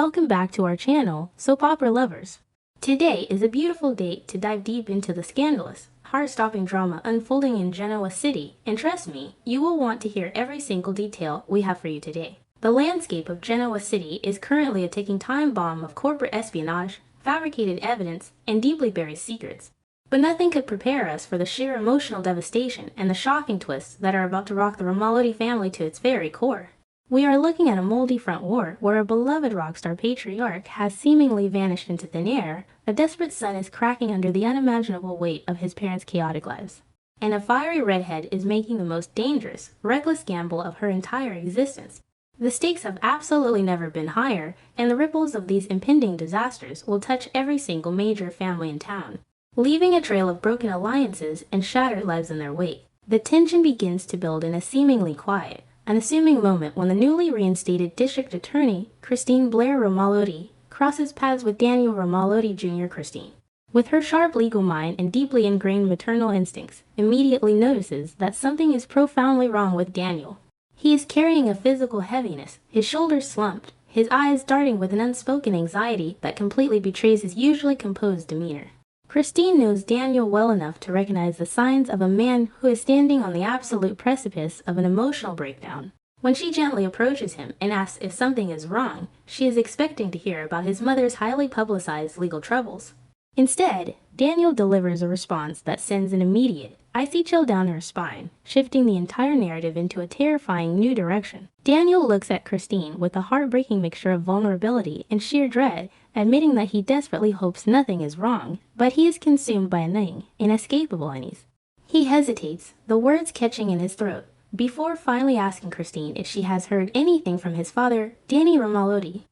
welcome back to our channel, soap opera lovers. Today is a beautiful day to dive deep into the scandalous, heart-stopping drama unfolding in Genoa City, and trust me, you will want to hear every single detail we have for you today. The landscape of Genoa City is currently a ticking time bomb of corporate espionage, fabricated evidence, and deeply buried secrets. But nothing could prepare us for the sheer emotional devastation and the shocking twists that are about to rock the Romalotti family to its very core. We are looking at a moldy front war where a beloved rockstar patriarch has seemingly vanished into thin air, a desperate son is cracking under the unimaginable weight of his parents' chaotic lives, and a fiery redhead is making the most dangerous, reckless gamble of her entire existence. The stakes have absolutely never been higher, and the ripples of these impending disasters will touch every single major family in town, leaving a trail of broken alliances and shattered lives in their wake. The tension begins to build in a seemingly quiet, unassuming moment when the newly reinstated district attorney, Christine Blair Romalotti, crosses paths with Daniel Romalotti Jr. Christine, with her sharp legal mind and deeply ingrained maternal instincts, immediately notices that something is profoundly wrong with Daniel. He is carrying a physical heaviness, his shoulders slumped, his eyes darting with an unspoken anxiety that completely betrays his usually composed demeanor. Christine knows Daniel well enough to recognize the signs of a man who is standing on the absolute precipice of an emotional breakdown. When she gently approaches him and asks if something is wrong, she is expecting to hear about his mother's highly publicized legal troubles. Instead, Daniel delivers a response that sends an immediate, icy chill down her spine, shifting the entire narrative into a terrifying new direction. Daniel looks at Christine with a heartbreaking mixture of vulnerability and sheer dread, admitting that he desperately hopes nothing is wrong, but he is consumed by a gnawing, inescapable unease. He hesitates, the words catching in his throat, before finally asking Christine if she has heard anything from his father, Danny Romalotti.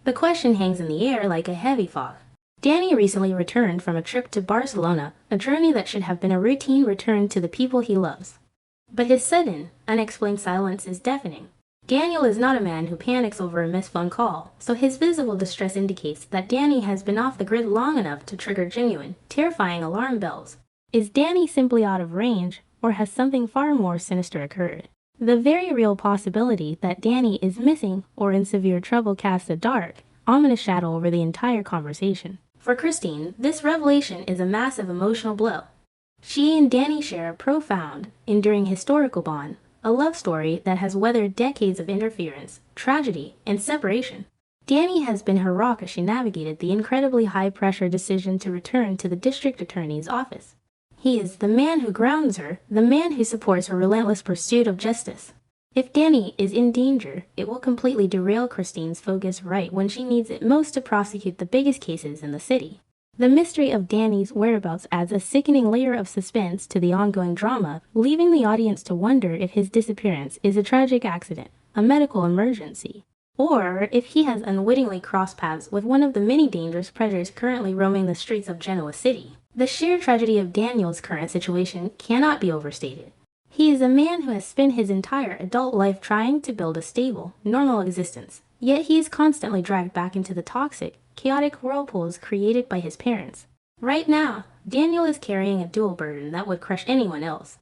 The question hangs in the air like a heavy fog. Danny recently returned from a trip to Barcelona, a journey that should have been a routine return to the people he loves. But his sudden, unexplained silence is deafening. Daniel is not a man who panics over a missed phone call, so his visible distress indicates that Danny has been off the grid long enough to trigger genuine, terrifying alarm bells. Is Danny simply out of range, or has something far more sinister occurred? The very real possibility that Danny is missing or in severe trouble casts a dark, ominous shadow over the entire conversation. For Christine, this revelation is a massive emotional blow. She and Danny share a profound, enduring historical bond, a love story that has weathered decades of interference, tragedy, and separation. Danny has been her rock as she navigated the incredibly high-pressure decision to return to the district attorney's office. He is the man who grounds her, the man who supports her relentless pursuit of justice. If Danny is in danger, it will completely derail Christine's focus right when she needs it most to prosecute the biggest cases in the city. The mystery of Danny's whereabouts adds a sickening layer of suspense to the ongoing drama, leaving the audience to wonder if his disappearance is a tragic accident, a medical emergency, or if he has unwittingly crossed paths with one of the many dangerous predators currently roaming the streets of Genoa City. The sheer tragedy of Daniel's current situation cannot be overstated. He is a man who has spent his entire adult life trying to build a stable, normal existence, yet he is constantly dragged back into the toxic, chaotic whirlpools created by his parents. Right now, Daniel is carrying a dual burden that would crush anyone else.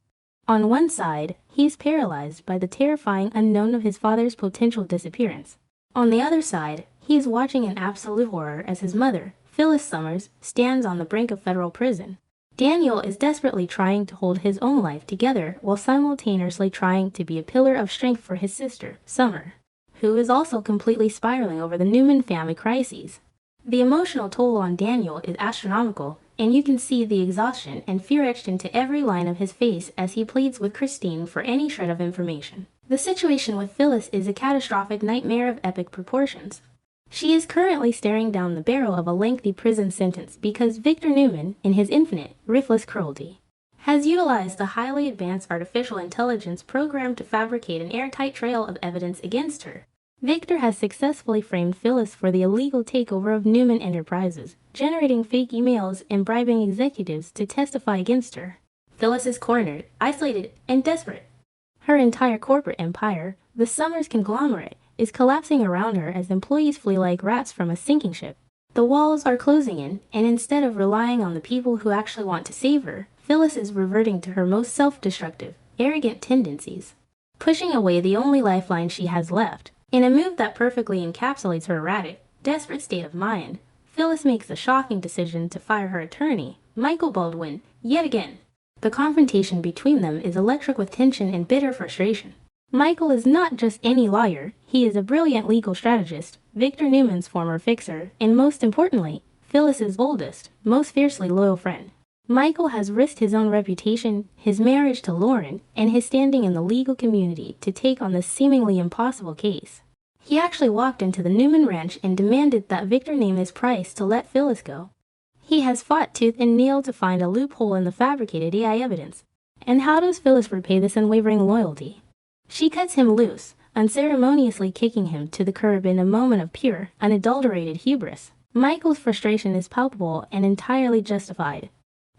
On one side, he is paralyzed by the terrifying unknown of his father's potential disappearance. On the other side, he is watching in absolute horror as his mother, Phyllis Summers, stands on the brink of federal prison. Daniel is desperately trying to hold his own life together while simultaneously trying to be a pillar of strength for his sister, Summer, who is also completely spiraling over the Newman family crises. The emotional toll on Daniel is astronomical, and you can see the exhaustion and fear etched into every line of his face as he pleads with Christine for any shred of information. The situation with Phyllis is a catastrophic nightmare of epic proportions. She is currently staring down the barrel of a lengthy prison sentence because Victor Newman, in his infinite, ruthless cruelty, has utilized the highly advanced artificial intelligence programmed to fabricate an airtight trail of evidence against her. Victor has successfully framed Phyllis for the illegal takeover of Newman Enterprises, generating fake emails and bribing executives to testify against her. Phyllis is cornered, isolated, and desperate. Her entire corporate empire, the Summers conglomerate, is collapsing around her as employees flee like rats from a sinking ship. The walls are closing in, and instead of relying on the people who actually want to save her, Phyllis is reverting to her most self-destructive, arrogant tendencies, pushing away the only lifeline she has left. In a move that perfectly encapsulates her erratic, desperate state of mind, Phyllis makes the shocking decision to fire her attorney, Michael Baldwin, yet again. The confrontation between them is electric with tension and bitter frustration. Michael is not just any lawyer, he is a brilliant legal strategist, Victor Newman's former fixer, and most importantly, Phyllis's oldest, most fiercely loyal friend. Michael has risked his own reputation, his marriage to Lauren, and his standing in the legal community to take on this seemingly impossible case. He actually walked into the Newman ranch and demanded that Victor name his price to let Phyllis go. He has fought tooth and nail to find a loophole in the fabricated AI evidence. And how does Phyllis repay this unwavering loyalty? She cuts him loose, unceremoniously kicking him to the curb in a moment of pure, unadulterated hubris. Michael's frustration is palpable and entirely justified.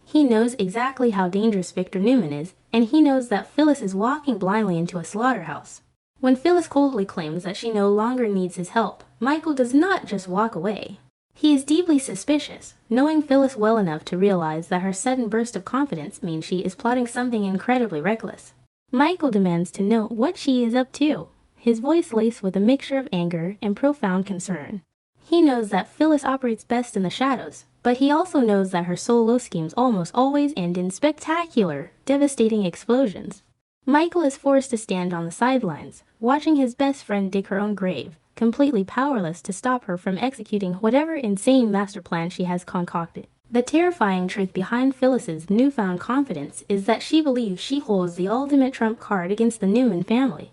He knows exactly how dangerous Victor Newman is, and he knows that Phyllis is walking blindly into a slaughterhouse. When Phyllis coldly claims that she no longer needs his help, Michael does not just walk away. He is deeply suspicious, knowing Phyllis well enough to realize that her sudden burst of confidence means she is plotting something incredibly reckless. Michael demands to know what she is up to, his voice laced with a mixture of anger and profound concern. He knows that Phyllis operates best in the shadows, but he also knows that her solo schemes almost always end in spectacular, devastating explosions. Michael is forced to stand on the sidelines, watching his best friend dig her own grave, completely powerless to stop her from executing whatever insane master plan she has concocted. The terrifying truth behind Phyllis's newfound confidence is that she believes she holds the ultimate trump card against the Newman family.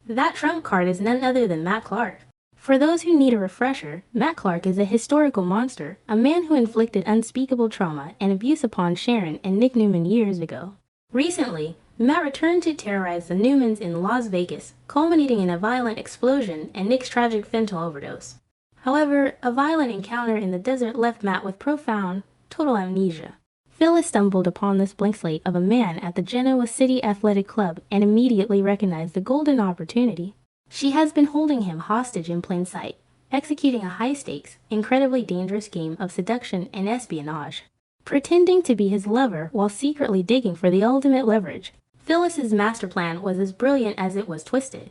That trump card is none other than Matt Clark. For those who need a refresher, Matt Clark is a historical monster, a man who inflicted unspeakable trauma and abuse upon Sharon and Nick Newman years ago. Recently, Matt returned to terrorize the Newmans in Las Vegas, culminating in a violent explosion and Nick's tragic fentanyl overdose. However, a violent encounter in the desert left Matt with profound, total amnesia. Phyllis stumbled upon this blank slate of a man at the Genoa City Athletic Club and immediately recognized the golden opportunity. She has been holding him hostage in plain sight, executing a high-stakes, incredibly dangerous game of seduction and espionage. Pretending to be his lover while secretly digging for the ultimate leverage, Phyllis's master plan was as brilliant as it was twisted.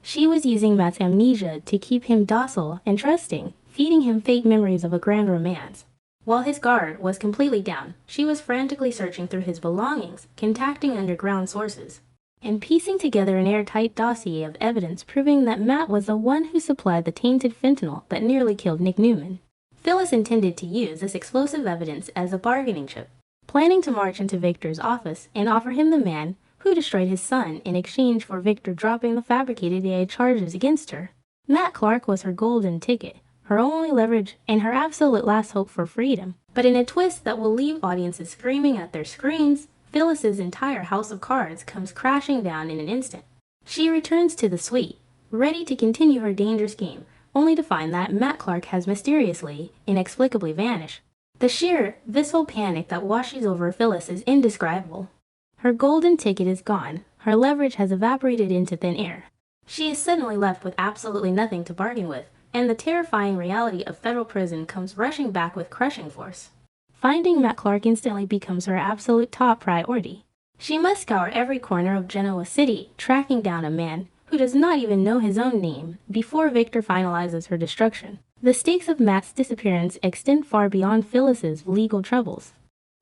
She was using Matt's amnesia to keep him docile and trusting, feeding him fake memories of a grand romance. While his guard was completely down, she was frantically searching through his belongings, contacting underground sources, and piecing together an airtight dossier of evidence proving that Matt was the one who supplied the tainted fentanyl that nearly killed Nick Newman. Phyllis intended to use this explosive evidence as a bargaining chip, planning to march into Victor's office and offer him the man who destroyed his son in exchange for Victor dropping the fabricated AI charges against her. Matt Clark was her golden ticket, her only leverage, and her absolute last hope for freedom. But in a twist that will leave audiences screaming at their screens, Phyllis's entire house of cards comes crashing down in an instant. She returns to the suite, ready to continue her dangerous game, only to find that Matt Clark has mysteriously, inexplicably vanished. The sheer, visceral panic that washes over Phyllis is indescribable. Her golden ticket is gone, her leverage has evaporated into thin air. She is suddenly left with absolutely nothing to bargain with, and the terrifying reality of federal prison comes rushing back with crushing force. Finding Matt Clark instantly becomes her absolute top priority. She must scour every corner of Genoa City, tracking down a man who does not even know his own name, before Victor finalizes her destruction. The stakes of Matt's disappearance extend far beyond Phyllis's legal troubles.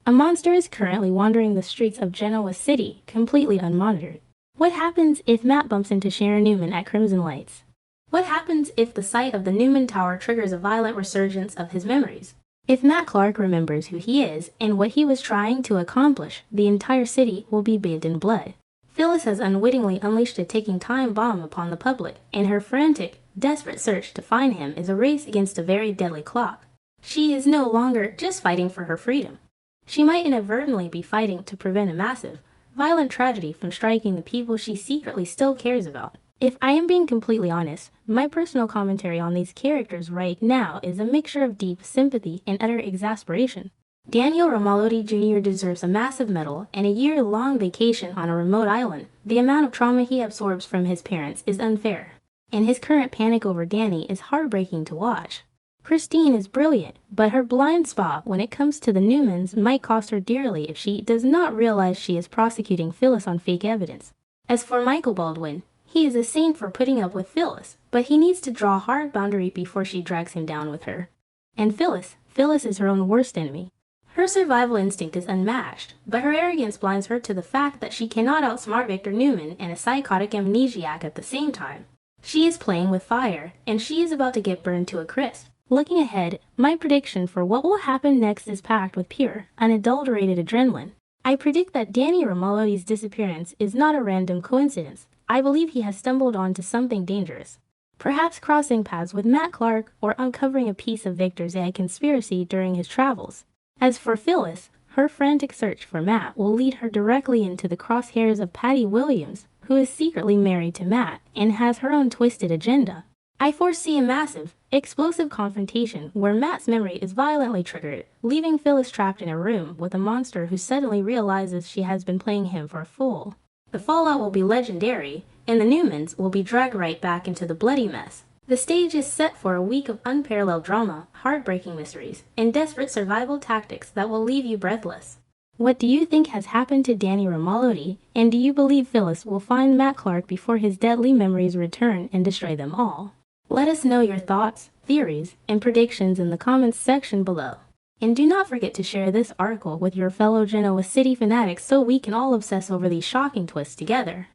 A monster is currently wandering the streets of Genoa City, completely unmonitored. What happens if Matt bumps into Sharon Newman at Crimson Lights? What happens if the sight of the Newman Tower triggers a violent resurgence of his memories? If Matt Clark remembers who he is and what he was trying to accomplish, the entire city will be bathed in blood. Phyllis has unwittingly unleashed a ticking time bomb upon the public, and her frantic, desperate search to find him is a race against a very deadly clock. She is no longer just fighting for her freedom. She might inadvertently be fighting to prevent a massive, violent tragedy from striking the people she secretly still cares about. If I am being completely honest, my personal commentary on these characters right now is a mixture of deep sympathy and utter exasperation. Daniel Romalotti Jr. deserves a massive medal and a year-long vacation on a remote island. The amount of trauma he absorbs from his parents is unfair, and his current panic over Danny is heartbreaking to watch. Christine is brilliant, but her blind spot when it comes to the Newmans might cost her dearly if she does not realize she is prosecuting Phyllis on fake evidence. As for Michael Baldwin, He is a saint for putting up with Phyllis, but he needs to draw a hard boundary before she drags him down with her. And Phyllis is her own worst enemy. Her survival instinct is unmatched, but her arrogance blinds her to the fact that she cannot outsmart Victor Newman and a psychotic amnesiac at the same time. She is playing with fire, and she is about to get burned to a crisp. Looking ahead, my prediction for what will happen next is packed with pure, unadulterated adrenaline. I predict that Danny Romalody's disappearance is not a random coincidence. I believe he has stumbled onto something dangerous. Perhaps crossing paths with Matt Clark or uncovering a piece of Victor's AI conspiracy during his travels. As for Phyllis, her frantic search for Matt will lead her directly into the crosshairs of Patty Williams, who is secretly married to Matt and has her own twisted agenda. I foresee a massive, explosive confrontation where Matt's memory is violently triggered, leaving Phyllis trapped in a room with a monster who suddenly realizes she has been playing him for a fool. The fallout will be legendary, and the Newmans will be dragged right back into the bloody mess. The stage is set for a week of unparalleled drama, heartbreaking mysteries, and desperate survival tactics that will leave you breathless. What do you think has happened to Danny Romalody, and do you believe Phyllis will find Matt Clark before his deadly memories return and destroy them all? Let us know your thoughts, theories, and predictions in the comments section below. And do not forget to share this article with your fellow Genoa City fanatics so we can all obsess over these shocking twists together.